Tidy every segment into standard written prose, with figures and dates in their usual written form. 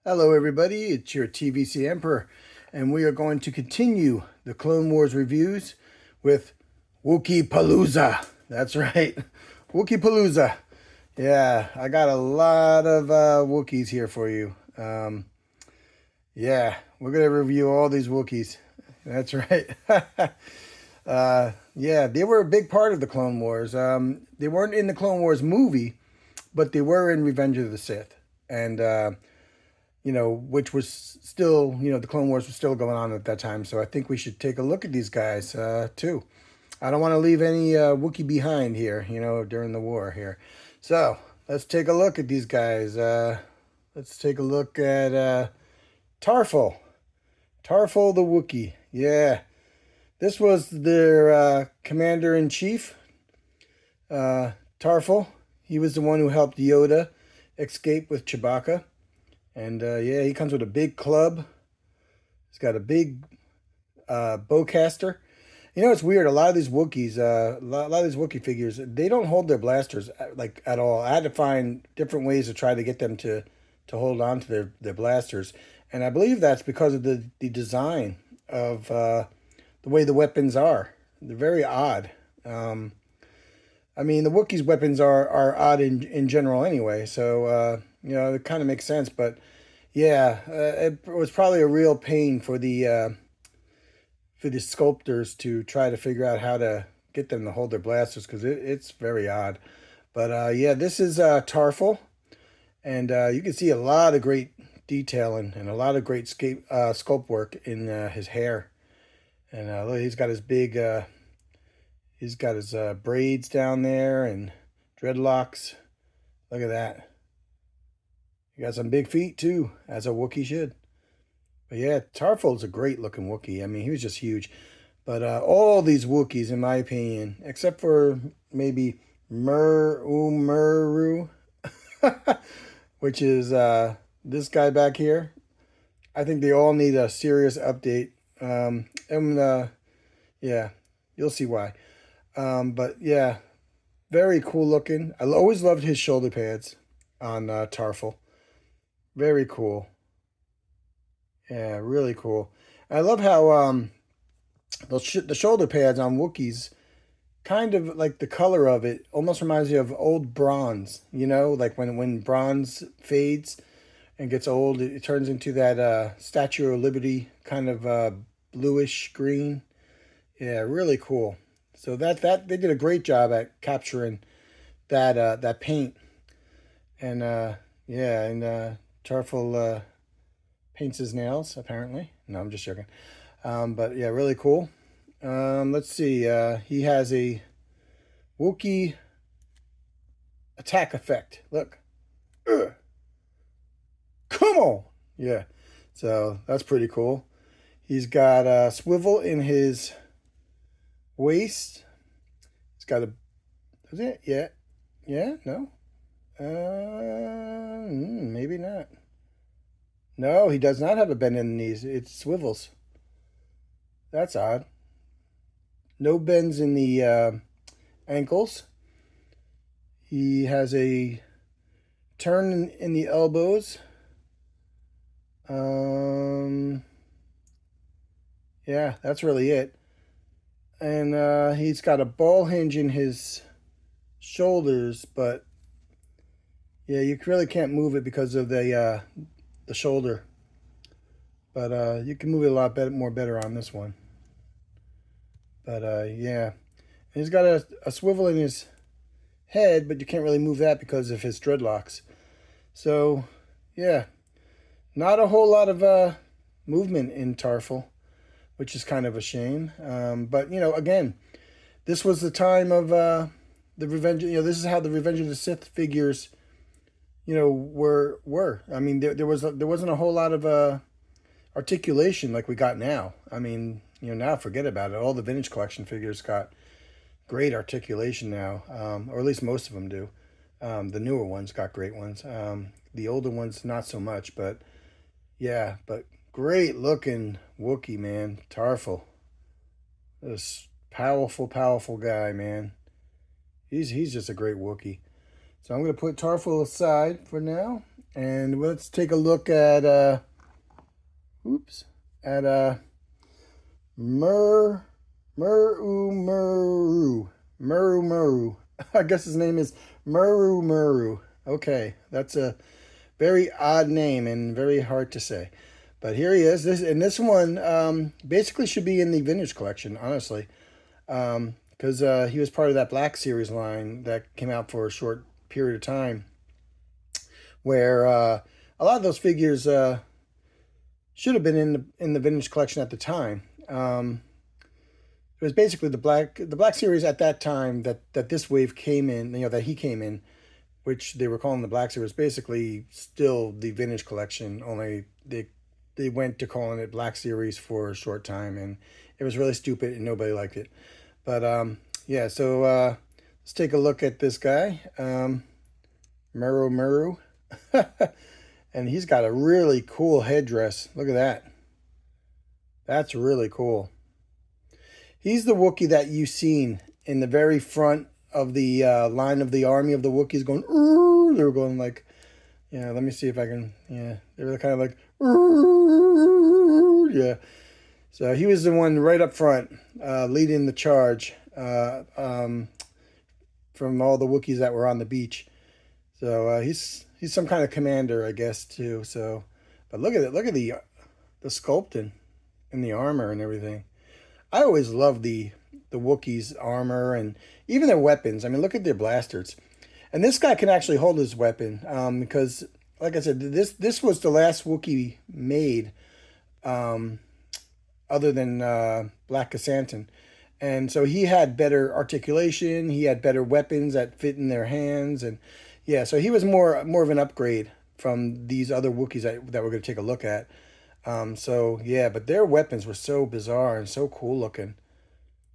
Hello everybody, it's your TVC Emperor, and we are going to continue the Clone Wars reviews with Wookieepalooza. That's right, Wookieepalooza. Yeah, I got a lot of Wookiees here for you. Yeah, we're going to review all these Wookiees. That's right. Yeah, they were a big part of the Clone Wars. They weren't in the Clone Wars movie, but they were in Revenge of the Sith. And which was still, the Clone Wars was still going on at that time. So I think we should take a look at these guys too. I don't want to leave any Wookiee behind here, during the war here. So let's take a look at these guys. Let's take a look at Tarful. Tarful the Wookiee. Yeah. This was their commander-in-chief, Tarful. He was the one who helped Yoda escape with Chewbacca. And yeah, he comes with a big club. He's got a big bowcaster. It's weird. A lot of these Wookiees, a lot of these Wookiee figures, they don't hold their blasters like at all. I had to find different ways to try to get them to hold on to their blasters, and I believe that's because of the design of the way the weapons are. They're very odd. I mean, the Wookiees' weapons are odd in general anyway, so it kind of makes sense. But yeah, it was probably a real pain for the sculptors to try to figure out how to get them to hold their blasters because it's very odd. But yeah, this is Tarful, and you can see a lot of great detailing and a lot of great sculpt work in his hair. And look, he's got his big. He's got his braids down there and dreadlocks. Look at that. He got some big feet too, as a Wookiee should. But yeah, Tarful's a great looking Wookiee. I mean, he was just huge. But all these Wookiees, in my opinion, except for maybe Muru, which is this guy back here, I think they all need a serious update. Yeah, you'll see why. But yeah, very cool looking. I always loved his shoulder pads on Tarful. Very cool. Yeah, really cool. I love how the shoulder pads on Wookiees, kind of like the color of it, almost reminds me of old bronze. Like when bronze fades and gets old, it turns into that Statue of Liberty kind of bluish green. Yeah, really cool. So that they did a great job at capturing that paint, and yeah, and Tarful paints his nails apparently. No, I'm just joking. But yeah, really cool. Let's see. He has a Wookiee attack effect. Look, Ugh. Come on. Yeah, so that's pretty cool. He's got a swivel in his waist. He's got a. Is it? Yeah. Yeah. No. Maybe not. No, he does not have a bend in the knees. It swivels. That's odd. No bends in the ankles. He has a turn in the elbows. Yeah, that's really it. And he's got a ball hinge in his shoulders, but yeah, you really can't move it because of the shoulder. But you can move it a lot more better on this one. But yeah, and he's got a swivel in his head, but you can't really move that because of his dreadlocks. So yeah, not a whole lot of movement in Tarful, which is kind of a shame. But again, this was the time of the Revenge. This is how the Revenge of the Sith figures, were. I mean, there wasn't a whole lot of articulation like we got now. I mean, now forget about it. All the vintage collection figures got great articulation now, or at least most of them do. The newer ones got great ones. The older ones, not so much. But yeah, but great looking Wookiee, man. Tarful. This powerful, powerful guy, man. He's just a great Wookiee. So I'm going to put Tarful aside for now. And let's take a look at oops, at Mur Muru. I guess his name is Muru. Okay, that's a very odd name and very hard to say. But here he is. This one basically should be in the vintage collection, honestly, because he was part of that Black Series line that came out for a short period of time, where a lot of those figures should have been in the vintage collection at the time. It was basically the Black Series at that time that this wave came in, that he came in, which they were calling the Black Series, basically still the vintage collection, only they went to calling it Black Series for a short time, and it was really stupid and nobody liked it. But yeah, so let's take a look at this guy, Muru. And he's got a really cool headdress. Look at that. That's really cool. He's the Wookiee that you've seen in the very front of the line of the army of the Wookiees going, "Ooh," they were going like, yeah, let me see if I can, yeah, they were kind of like, "Ooh," yeah. So he was the one right up front, leading the charge from all the Wookiees that were on the beach. So he's some kind of commander, I guess, too. So, but look at it, look at the sculpting and the armor and everything. I always loved the Wookiees' armor and even their weapons. I mean, look at their blasters. And this guy can actually hold his weapon because, like I said, this was the last Wookiee made other than Black Kashyyyk. And so he had better articulation. He had better weapons that fit in their hands. And yeah, so he was more of an upgrade from these other Wookiees that we're going to take a look at. So yeah, but their weapons were so bizarre and so cool looking.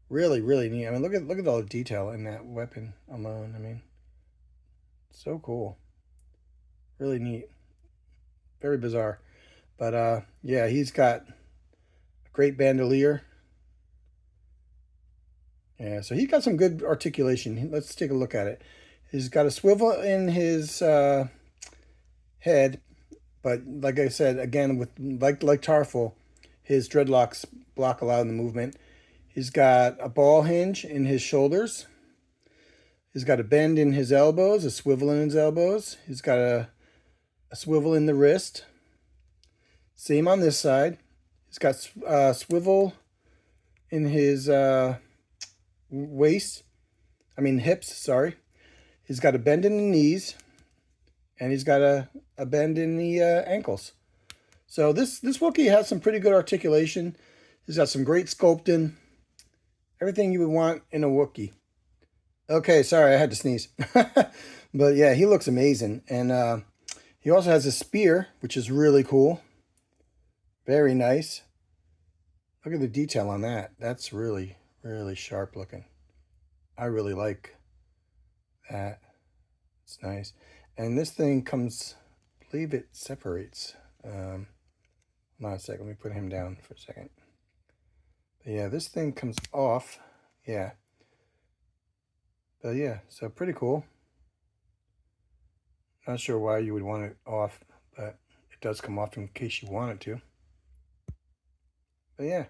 Really, really neat. I mean, look at all the detail in that weapon alone. I mean, so cool. Really neat. Very bizarre. But yeah, he's got a great bandolier. Yeah, so he's got some good articulation. Let's take a look at it. He's got a swivel in his head, but like I said, again, with like Tarful, his dreadlocks block a lot of the movement. He's got a ball hinge in his shoulders. He's got a bend in his elbows, a swivel in his elbows. He's got a swivel in the wrist. Same on this side. He's got swivel in his hips, sorry. He's got a bend in the knees, and he's got a bend in the ankles. So this Wookiee has some pretty good articulation. He's got some great sculpting. Everything you would want in a Wookiee. Okay, sorry, I had to sneeze. But yeah, he looks amazing. And he also has a spear, which is really cool. Very nice. Look at the detail on that. That's really, really sharp looking. I really like that. It's nice. And this thing comes, I believe it separates. Hold on a second, let me put him down for a second. But yeah, this thing comes off. Yeah. But yeah, so pretty cool. Not sure why you would want it off, but it does come off in case you want it to. But yeah.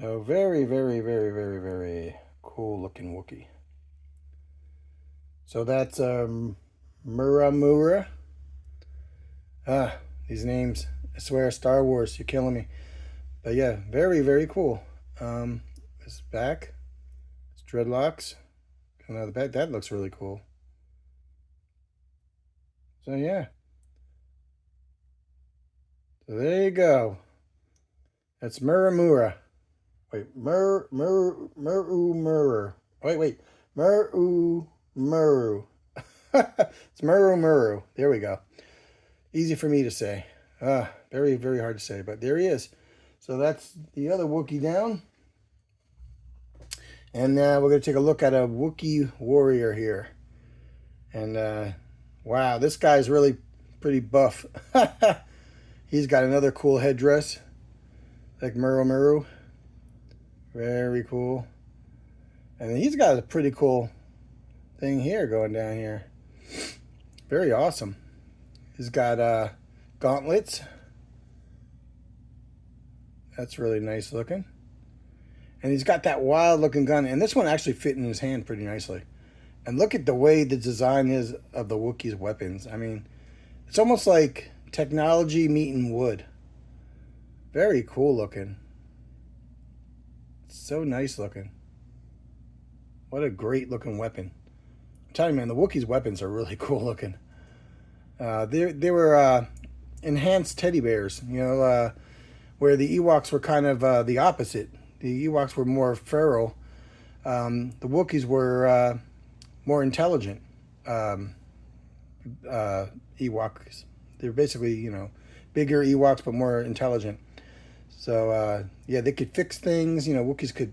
So very, very, very, very, very cool looking Wookiee. So that's Mura. These names. I swear, Star Wars, you're killing me. But yeah, very, very cool. His back, his dreadlocks. Coming out of the back, that looks really cool. So yeah. So there you go. That's Mura. Wait, Muru. Wait. Muru. It's Muru. There we go. Easy for me to say. Very, very hard to say, but there he is. So that's the other Wookiee down. And we're going to take a look at a Wookiee warrior here. And wow, this guy's really pretty buff. He's got another cool headdress, like Muru. Very cool. And he's got a pretty cool thing here going down here. Very awesome. He's got gauntlets. That's really nice looking. And he's got that wild looking gun. And this one actually fit in his hand pretty nicely. And look at the way the design is of the Wookiees' weapons. I mean, it's almost like technology meeting wood. Very cool looking. So nice looking. What a great looking weapon. I'm telling you, man, the Wookiees' weapons are really cool looking. They were enhanced teddy bears, you know, where the Ewoks were kind of the opposite. The Ewoks were more feral. The Wookiees were more intelligent Ewoks. They're basically, you know, bigger Ewoks but more intelligent. So yeah, they could fix things. You know, Wookiees could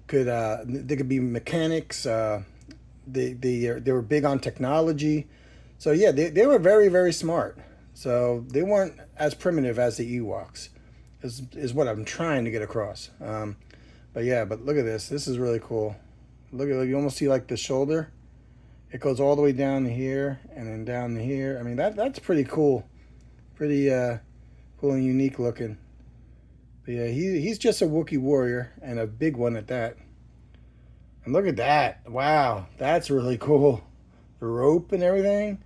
they could be mechanics. They were big on technology. So yeah, they were very, very smart. So they weren't as primitive as the Ewoks, is what I'm trying to get across. But yeah, but look at this. This is really cool. Look at, you almost see like the shoulder. It goes all the way down to here and then down to here. I mean, that's pretty cool. Pretty cool and unique looking. But yeah, he's just a Wookiee warrior, and a big one at that. And look at that. Wow, that's really cool. The rope and everything.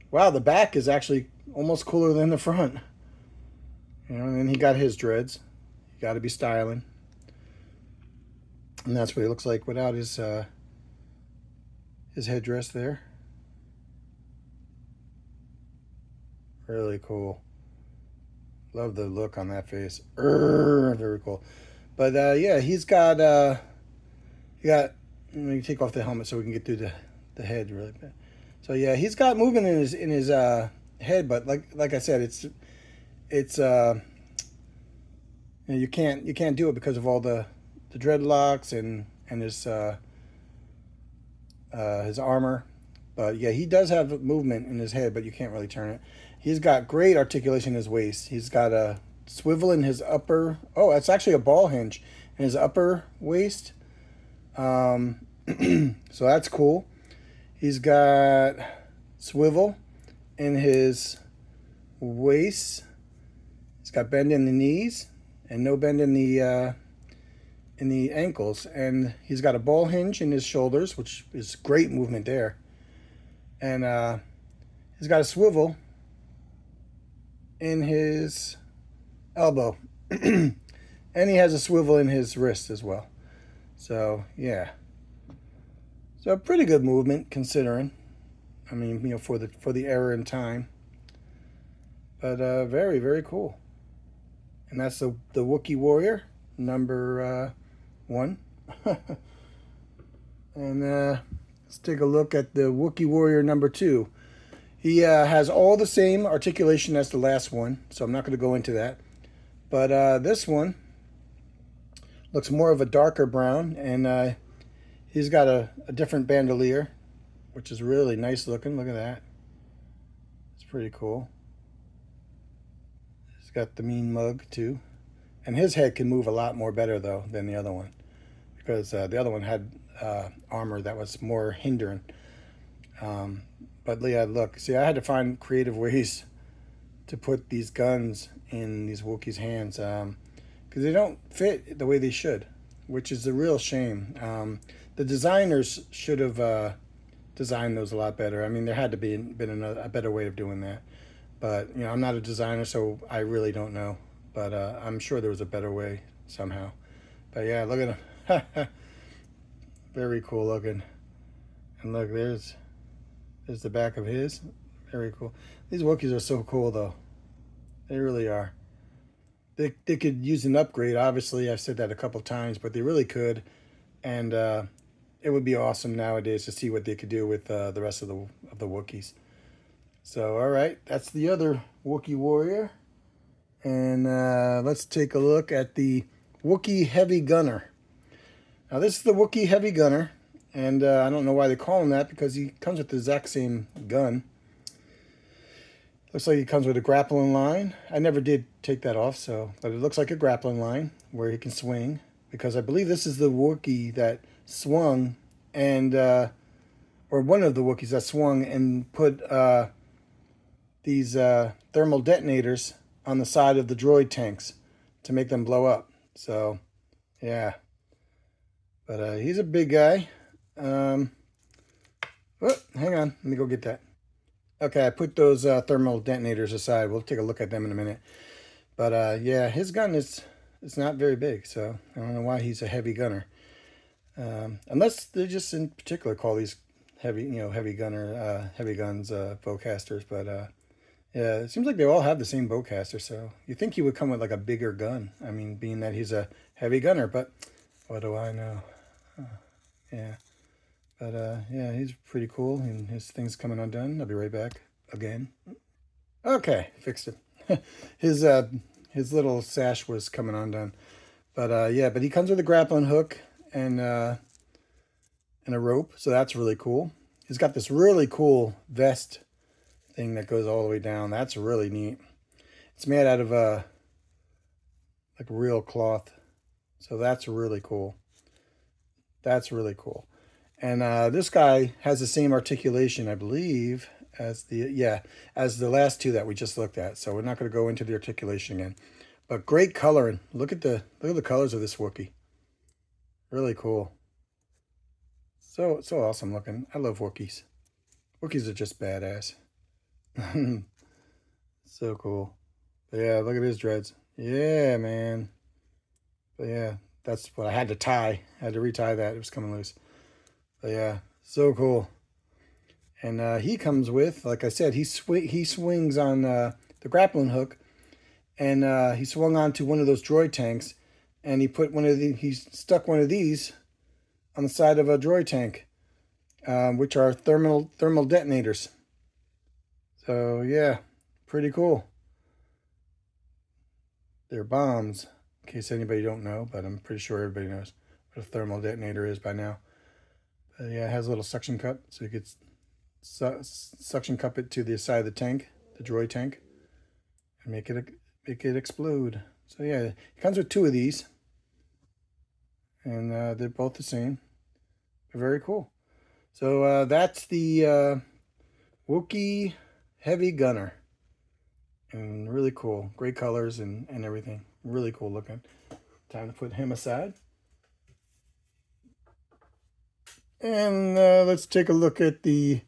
Wow, the back is actually almost cooler than the front. You know, and then he got his dreads. You got to be styling. And that's what he looks like without his headdress there. Really cool. Love the look on that face. Very cool. But yeah, he's got let me take off the helmet so we can get through the head really bad. So yeah, he's got movement in his head, but like I said, it's you know, you can't do it because of all the dreadlocks and his armor. But yeah, he does have movement in his head, but you can't really turn it. He's got great articulation in his waist. He's got a swivel in his upper. Oh, it's actually a ball hinge in his upper waist. So that's cool. He's got swivel in his waist. He's got bend in the knees and no bend in the ankles. And he's got a ball hinge in his shoulders, which is great movement there. And he's got a swivel in his elbow. And he has a swivel in his wrist as well. So yeah, so pretty good movement considering. I mean, you know, for the era in time. But very, very cool. And that's the Wookiee warrior number 1. And let's take a look at the Wookiee warrior number 2. He has all the same articulation as the last one, so I'm not going to go into that. But this one looks more of a darker brown, and he's got a different bandolier, which is really nice looking. Look at that. It's pretty cool. He's got the mean mug, too. And his head can move a lot more better, though, than the other one. Because the other one had armor that was more hindering. But yeah, look, see, I had to find creative ways to put these guns in these Wookiees' hands because they don't fit the way they should, which is a real shame. The designers should have designed those a lot better. I mean, there had to been a better way of doing that. But, you know, I'm not a designer, so I really don't know. But I'm sure there was a better way somehow. But yeah, look at him. Very cool looking. And look, there's the back of his. Very cool. These Wookiees are so cool, though. They really are. They could use an upgrade, obviously. I've said that a couple times, but they really could. And it would be awesome nowadays to see what they could do with the rest of the Wookiees. So, all right. That's the other Wookiee warrior. And let's take a look at the Wookiee Heavy Gunner. Now, this is the Wookiee Heavy Gunner. And I don't know why they call him that, because he comes with the exact same gun. Looks like he comes with a grappling line. I never did take that off, but it looks like a grappling line where he can swing. Because I believe this is the Wookiee that swung and, or one of the Wookiees that swung and put the these thermal detonators on the side of the droid tanks to make them blow up. So, yeah. But he's a big guy. Oh, hang on. Let me go get that. Okay, I put those thermal detonators aside. We'll take a look at them in a minute. But yeah, his gun is not very big, so I don't know why he's a heavy gunner. Unless they just in particular call these heavy guns bowcasters. But yeah, it seems like they all have the same bowcaster, so you think he would come with like a bigger gun. I mean, being that he's a heavy gunner, but what do I know? Yeah. But yeah, he's pretty cool, and his thing's coming undone. I'll be right back again. Okay, fixed it. His little sash was coming undone. But yeah, but he comes with a grappling hook and a rope, so that's really cool. He's got this really cool vest thing that goes all the way down. That's really neat. It's made out of like real cloth, so that's really cool. That's really cool. And this guy has the same articulation, I believe, as the last two that we just looked at. So we're not going to go into the articulation again. But great coloring. Look at the colors of this Wookiee. Really cool. So awesome looking. I love Wookiees. Wookiees are just badass. So cool. But yeah, look at his dreads. Yeah, man. But yeah, that's what I had to tie. I had to retie that. It was coming loose. But yeah, so cool. And he comes with, like I said, he swings on the grappling hook, and he swung onto one of those droid tanks, and he stuck one of these on the side of a droid tank, which are thermal detonators. So yeah, pretty cool. They're bombs, in case anybody don't know, but I'm pretty sure everybody knows what a thermal detonator is by now. But yeah, it has a little suction cup, so you could suction cup it to the side of the tank, the droid tank, and make it explode. So yeah, it comes with two of these, and they're both the same. They're very cool. So that's the Wookiee Heavy Gunner, and really cool. Great colors and everything. Really cool looking. Time to put him aside. And let's take a look at the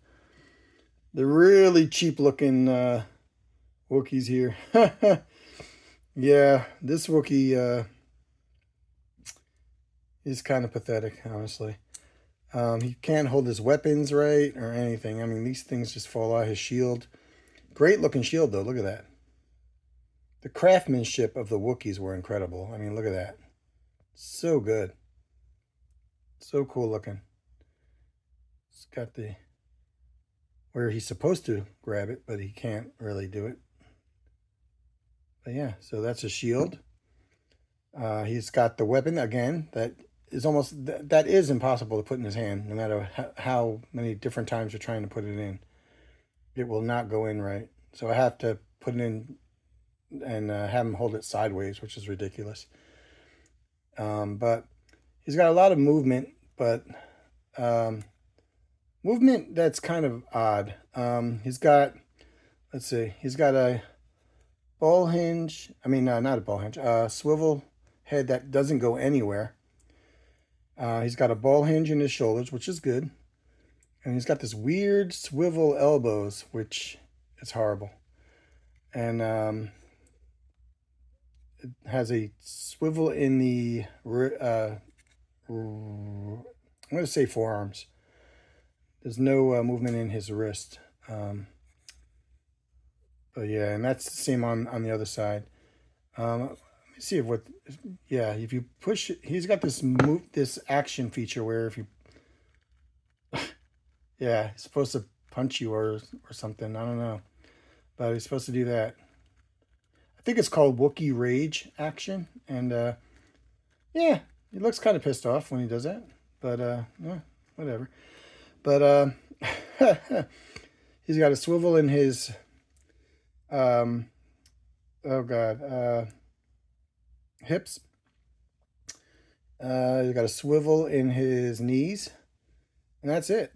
really cheap looking Wookiees here. Yeah, this Wookiee is kind of pathetic, honestly. He can't hold his weapons right or anything. I mean, these things just fall out. His shield. Great looking shield, though. Look at that. The craftsmanship of the Wookiees were incredible. I mean, look at that. So good. So cool looking. It's got the where he's supposed to grab it, but he can't really do it. But yeah, so that's a shield. He's got the weapon again that is that is impossible to put in his hand, no matter how many different times you're trying to put it in. It will not go in right. So I have to put it in and have him hold it sideways, which is ridiculous. But he's got a lot of movement, but movement that's kind of odd. He's got, let's see, he's got a ball hinge. I mean, not a ball hinge. Swivel head that doesn't go anywhere. He's got a ball hinge in his shoulders, which is good. And he's got this weird swivel elbows, which is horrible. And it has a swivel in the, I'm going to say forearms. There's no movement in his wrist. But yeah, and that's the same on the other side. Let me see if you push it, he's got this action feature where if you, yeah, he's supposed to punch you or something. I don't know, but he's supposed to do that. I think it's called Wookiee Rage action, and yeah, he looks kind of pissed off when he does that, but yeah, whatever. But he's got a swivel in his oh god, hips. He's got a swivel in his knees, and that's it.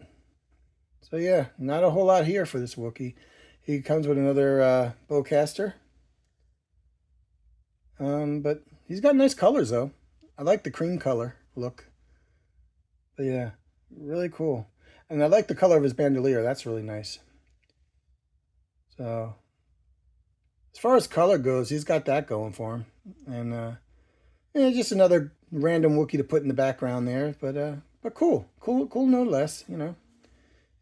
So yeah, not a whole lot here for this Wookiee. He comes with another bowcaster. But he's got nice colors though. I like the cream color look. But yeah, really cool. And I like the color of his bandolier. That's really nice. So as far as color goes, he's got that going for him. And yeah, just another random Wookiee to put in the background there. But cool. Cool no less, you know.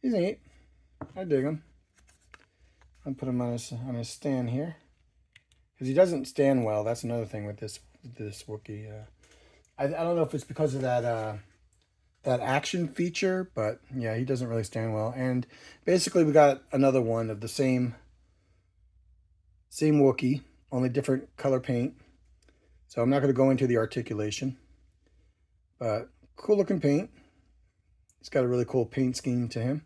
He's neat. I dig him. I'll put him on his stand here. Because he doesn't stand well. That's another thing with this Wookiee. I don't know if it's because of that action feature, but yeah, he doesn't really stand well. And basically we got another one of the same Wookiee, only different color paint. So I'm not going to go into the articulation, but cool looking paint. He's got a really cool paint scheme to him.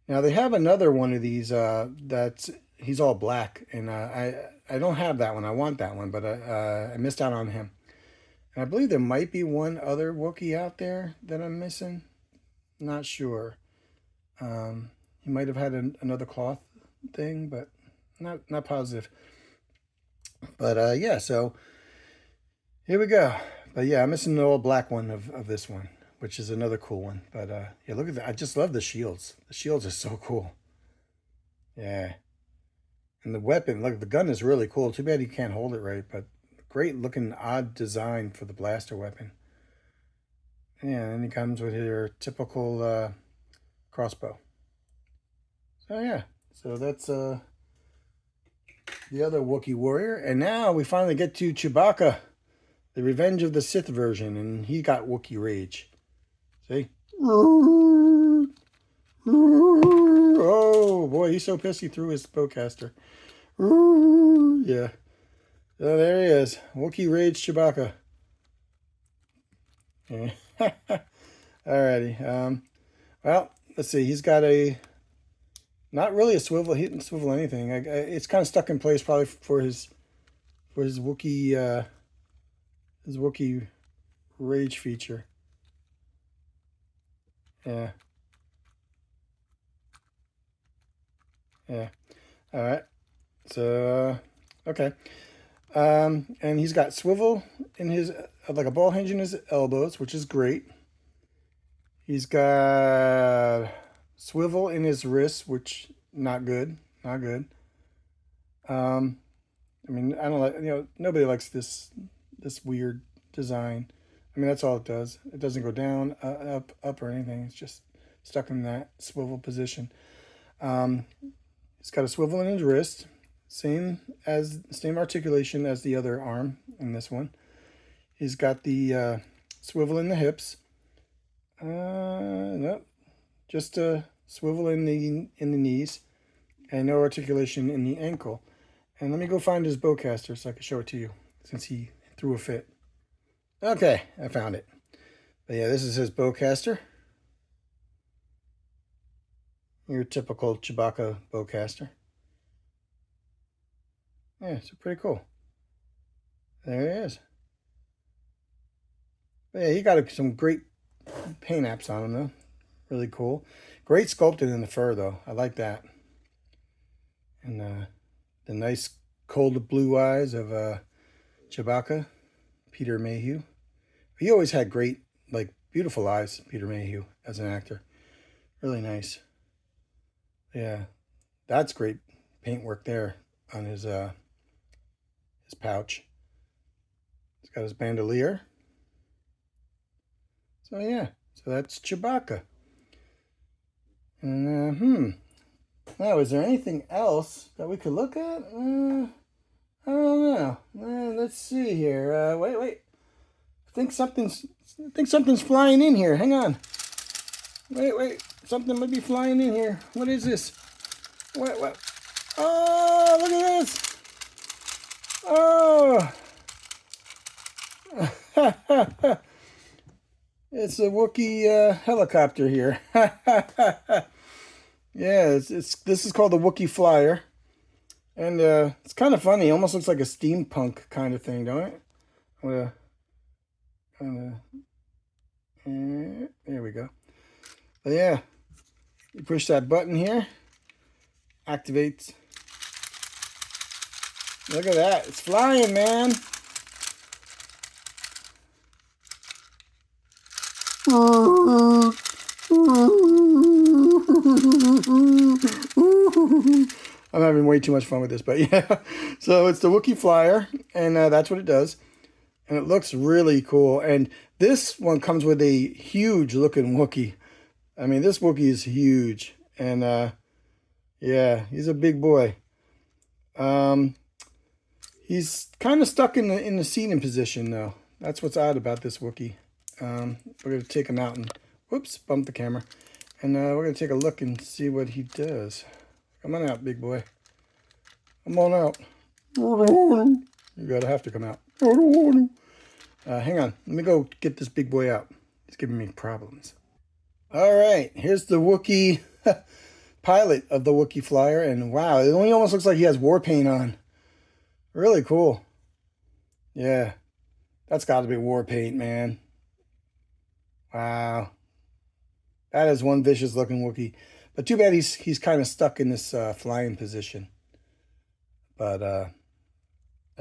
Now they have another one of these that's he's all black, and I don't have that one. I want that one, but I missed out on him. And I believe there might be one other Wookiee out there that I'm missing. Not sure. He might have had another cloth thing, but not positive. But yeah, so here we go. But yeah, I'm missing the old black one of this one, which is another cool one. But yeah, look at that. I just love the shields. The shields are so cool. Yeah. And the weapon, look, the gun is really cool. Too bad you can't hold it right, but great looking odd design for the blaster weapon. Yeah, and he comes with your typical crossbow. So yeah, so that's the other Wookiee warrior. And now we finally get to Chewbacca, the Revenge of the Sith version, and he got Wookiee rage. See? Oh boy, he's so pissed he threw his bowcaster. Yeah. So there he is. Wookiee rage Chewbacca. Yeah. Alrighty. Well, let's see. He's got not really a swivel. He didn't swivel anything. It's kind of stuck in place probably for his Wookiee rage feature. Yeah. Yeah. All right. So okay. And he's got swivel in his like a ball hinge in his elbows, which is great. He's got swivel in his wrists, which not good. I mean, I don't like, nobody likes this weird design. I mean, that's all it does. It doesn't go down, up or anything. It's just stuck in that swivel position. He's got a swivel in his wrist, same articulation as the other arm in this one. He's got the swivel in the hips. No, just a swivel in the knees, and no articulation in the ankle. And let me go find his bowcaster so I can show it to you, since he threw a fit. Okay, I found it. But yeah, this is his bowcaster. Your typical Chewbacca bowcaster. Yeah, it's pretty cool. There he is. But yeah, he got some great paint apps on him though. Really cool. Great sculpted in the fur though. I like that. And the nice cold blue eyes of Chewbacca, Peter Mayhew. He always had great, like, beautiful eyes, Peter Mayhew, as an actor. Really nice. Yeah, that's great paintwork there on his pouch. He's got his bandolier. So yeah, so that's Chewbacca. And now, is there anything else that we could look at? I don't know. Let's see here. Wait. I think something's flying in here. Hang on. Wait. Something might be flying in here. What is this? What? Oh, look at this. Oh. It's a Wookiee helicopter here. Yeah, this is called the Wookiee Flyer. And it's kind of funny. It almost looks like a steampunk kind of thing, don't it? There we go. But yeah, you push that button here, activates. Look at that. It's flying, man. I'm having way too much fun with this, but yeah. So it's the Wookiee flyer, and that's what it does. And it looks really cool. And this one comes with a huge looking Wookiee. I mean, this Wookiee is huge. And yeah, he's a big boy. He's kind of stuck in the seating position though. That's what's odd about this Wookiee. We're going to take him out and, whoops, bump the camera. And we're going to take a look and see what he does. Come on out, big boy. Come on out. You gotta have to come out. Hang on. Let me go get this big boy out. He's giving me problems. All right. Here's the Wookiee pilot of the Wookiee flyer. And wow, it only almost looks like he has war paint on. Really cool. Yeah. That's got to be war paint, man. Wow. That is one vicious looking Wookiee. But too bad he's kind of stuck in this flying position. But I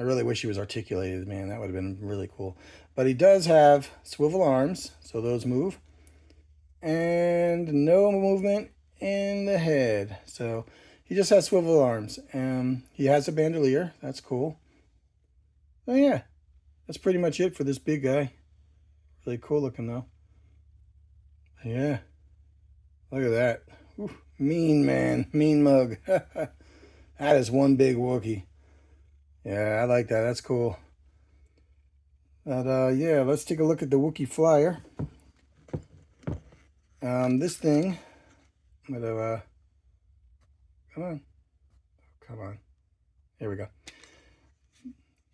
really wish he was articulated, man. That would have been really cool. But he does have swivel arms, so those move. And no movement in the head. So he just has swivel arms. And he has a bandolier. That's cool. Oh yeah, that's pretty much it for this big guy. Really cool looking though. Yeah. Look at that. Ooh, mean man. Mean mug. That is one big Wookiee. Yeah, I like that. That's cool. But yeah, let's take a look at the Wookiee flyer. This thing, I'm gonna come on. Here we go.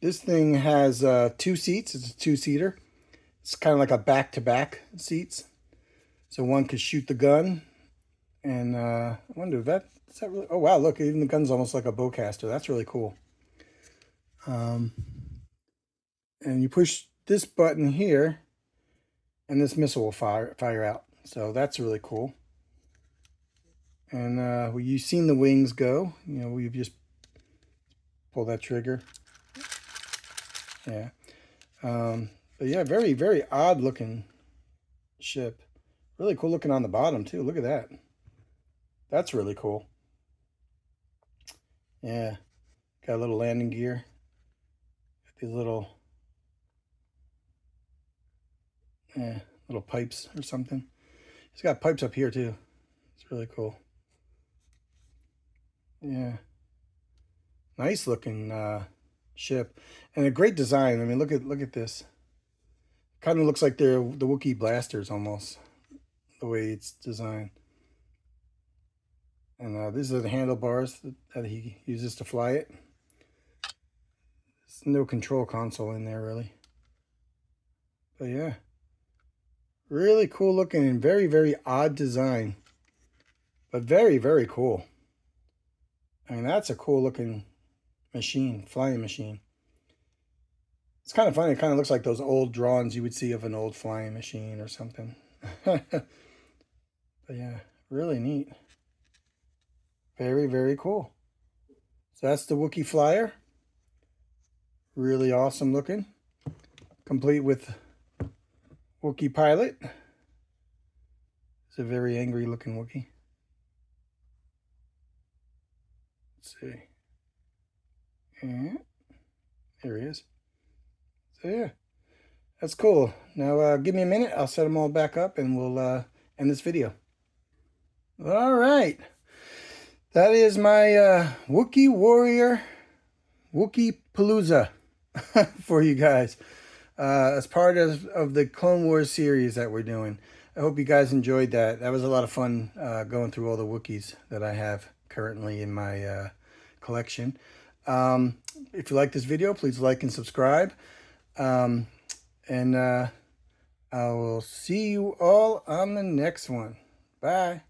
This thing has 2 seats. It's a 2-seater. It's kind of like a back-to-back seats. So one could shoot the gun. And I wonder if is that really, oh wow, look, even the gun's almost like a bowcaster. That's really cool. And you push this button here, and this missile will fire out. So that's really cool. And well, you've seen the wings go. You know, we've just pull that trigger. Yeah. But yeah, very, very odd looking ship. Really cool looking on the bottom too. Look at that. That's really cool. Yeah. Got a little landing gear. Got these little pipes or something. He's got pipes up here too. It's really cool. Yeah. Nice looking ship. And a great design. I mean, look at this. Kind of looks like they're the Wookiee blasters almost. The way it's designed. And these are the handlebars that he uses to fly it. There's no control console in there really. But yeah. Really cool looking and very, very odd design. But very, very cool. I mean, that's a cool looking machine, flying machine. It's kind of funny. It kind of looks like those old drawings you would see of an old flying machine or something. But yeah, really neat. Very, very cool. So that's the Wookiee flyer. Really awesome looking. Complete with Wookiee pilot. It's a very angry looking Wookiee. Let's see. And there he is. So yeah, that's cool. Now give me a minute. I'll set them all back up and we'll end this video. All right. That is my Wookiee Warrior Wookieepalooza for you guys. As part of the Clone Wars series that we're doing. I hope you guys enjoyed that. That was a lot of fun going through all the Wookiees that I have currently in my collection. If you like this video, please like and subscribe. And I will see you all on the next one. Bye.